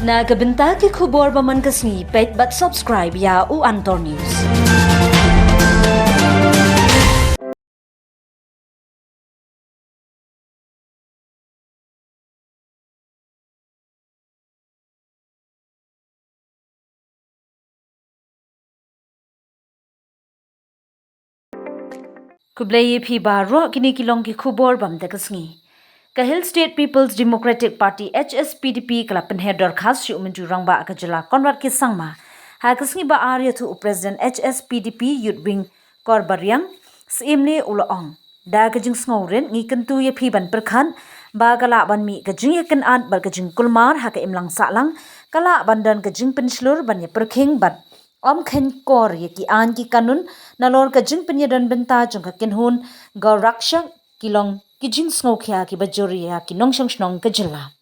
Nagabenta ki khubor baman kasni pet but subscribe ya u Antor News. Kublai phi baro kini kilong ki khubor bam dekasngi. Kahil State People's Democratic Party HSPDP kalapan header khas syu menju rangba akajala Konrad Kisangma. Ha kasngi ba arya tu President HSPDP Youth Wing Korbaryang simne ulaong. Da kajing sngoren ngi kentu ye phi ban perkhan ba kala ban mi kajing ye kan ad bar kajing kulmar ha ka imlang salang kala bandan kajing penslur ban ye perkhing bat Om khen kor ye ki an ki kanun nalor kajing penyedan benta jong ka kinhun gaurakshak kilong kijing sngokhya ki bajori ya ki nongshong shnong kajila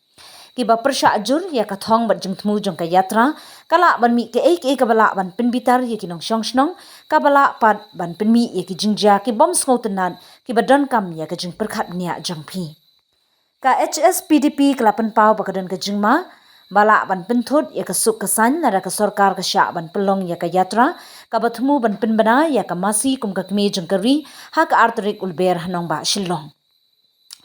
ki ba persha ajur ya ka thong bat jing thmu jong ka yatra kala ban mi ke ek ek bala ban pinbitar ye ki nongshong shnong ka bala pat ban pinmi ye ki jingja ki bom sngotenan ki badan kam ya ka jing perkhat nia jangphi ka HSPDP kelapan pau bakadan ka jingma bala ban pinthut ya ka suk kasan nara ka sarkar ka sha ban pelong ya ka yatra ka bathmu ban pinbana ya ka masi kum ka kme jangkari ha ka artrik ulber hanong ba shillong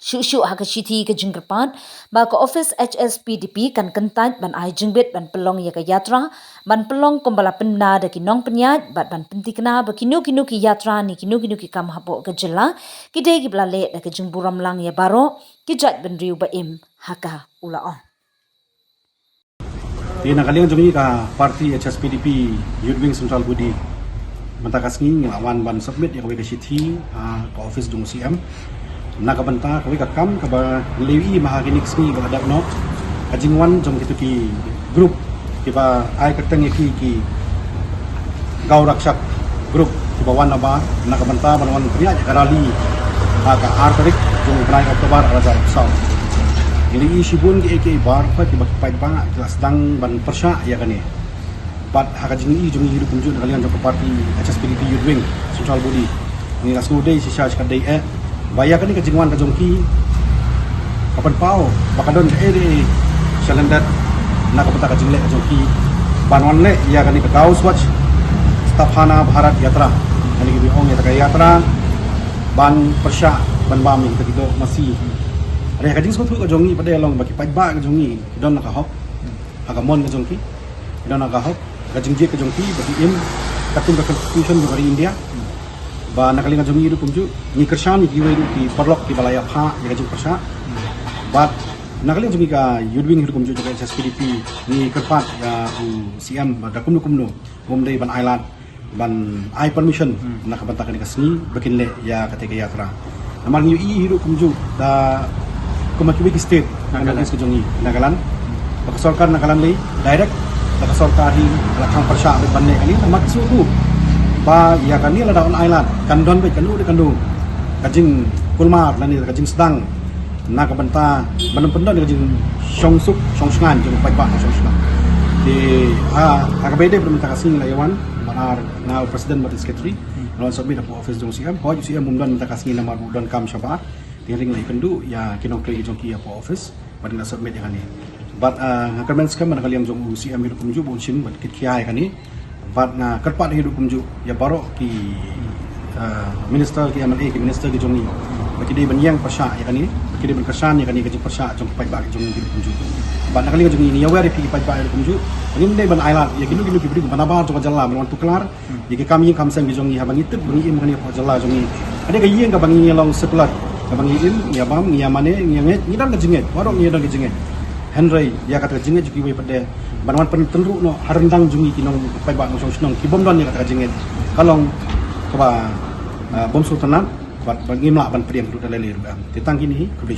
Shu ha ka shithi ka jingkerpat ba ka office HSPDP kan kentat ban ai jingbet ban pelong ya ka yatra ban pelong kumbala pinna da ki nong penyat bat ban pintikna ba kinu ki yatra ni kinu ki kam hapo ka jela ki de ki blale da ka jingburam lang ya baro ki jat ban riu ba im haka ulaong Di nakaliang jomni ka parti HSPDP Youth Wing Central Budi mentakasngi ngelawan ban submit ya kawai ka shithi ka office dung CM nakabanta kawai ka kam ka ba lewi mahakinik sni ba adak no kajingwan jom kitu ki group ki ba ai katang ki gaurakshak group ki ba wan ba nakabanta ban priya karali ka artarik jong prai Oktober arajar saw Jadi isipun ki eke bar pa ki bakipait ba sedang ban persya ya kan bat hakajing i jumi hidup kunjut kalian jok parti HSPDP Youth Wing Central Budi ni rasku dei sisa sekadai baya kan ni kajingwan ka jongki kapan pau bakadon ere salendat nak kapata kajing le ka jongki banwan le ya kan ni ka Gauss Watch Stafhana Bharat Yatra ani ki biong ya ka yatra ban persya ban bami kita gitu masih ada kajing sebut ka jongi pada long baki pajba ka jongi don ka hok agamon ka jongki don ka hok kajing je ka jongki bagi im katung ka constitution dari India ba nakaling ka jongi itu pumju ni kersan ni kiwe ki perlok ki balaya pha ya kajing persa ba nakaling jongi ka Youth Wing hidup pumju ka HSPDP ni kerpat ya CM ba dakum kumno bomdai ban island ban ai permission nakabanta ka ni kasni bakin le ya katika yatra namal ni hidup pumju da Kumakiwi state nagalan ke jongi nagalan bakasarkar nagalan lay direct bakasarkar hi lakang persya be banne kali maksud tu ba ya kan ni la daun island kandon be kanu de kandu kajing kulmar lani kajing sedang nakabanta banam pendon kajing songsuk songsngan jeng pajba songsngan di akabede perminta kasih layawan manar na presiden baris secretary lawan submit apo office jong siam ho siam mumdan minta kasih nama budan kam syabar ring lai pendu ya kinong kli jong ki apo office badin submit yang ni but ngakarmen skam mana kalian jong CM hidup kumju bonsin bad kit kiai kani but na kerpat hidup kumju ya baro ki minister ki MLA ki minister ki jong ni baki de banyang pasha ya kani baki de ban kersan ya kani ki pasha jong pai ba jong hidup kumju but na kalian jong ni ya wari pi pai ba hidup kumju ni de ban island ya kinu ki bri banabar jong jalla melon tuklar ya ki kami kam sang jong ni habangi tip bri im kani apo jalla jong ni ada ka yeng ka bangi long sekelat kabang iim ya bam ya mane nyanget ngidan ka jinget warok ngidan ka jinget Henry ya kata jinget juki we pada banwan pentenru no harendang jungi kinong pai ba no snong ki bom don ya kata jinget kalong ka bom sultanan bat bagi mla ban priam du dalale ru am titang kini ku be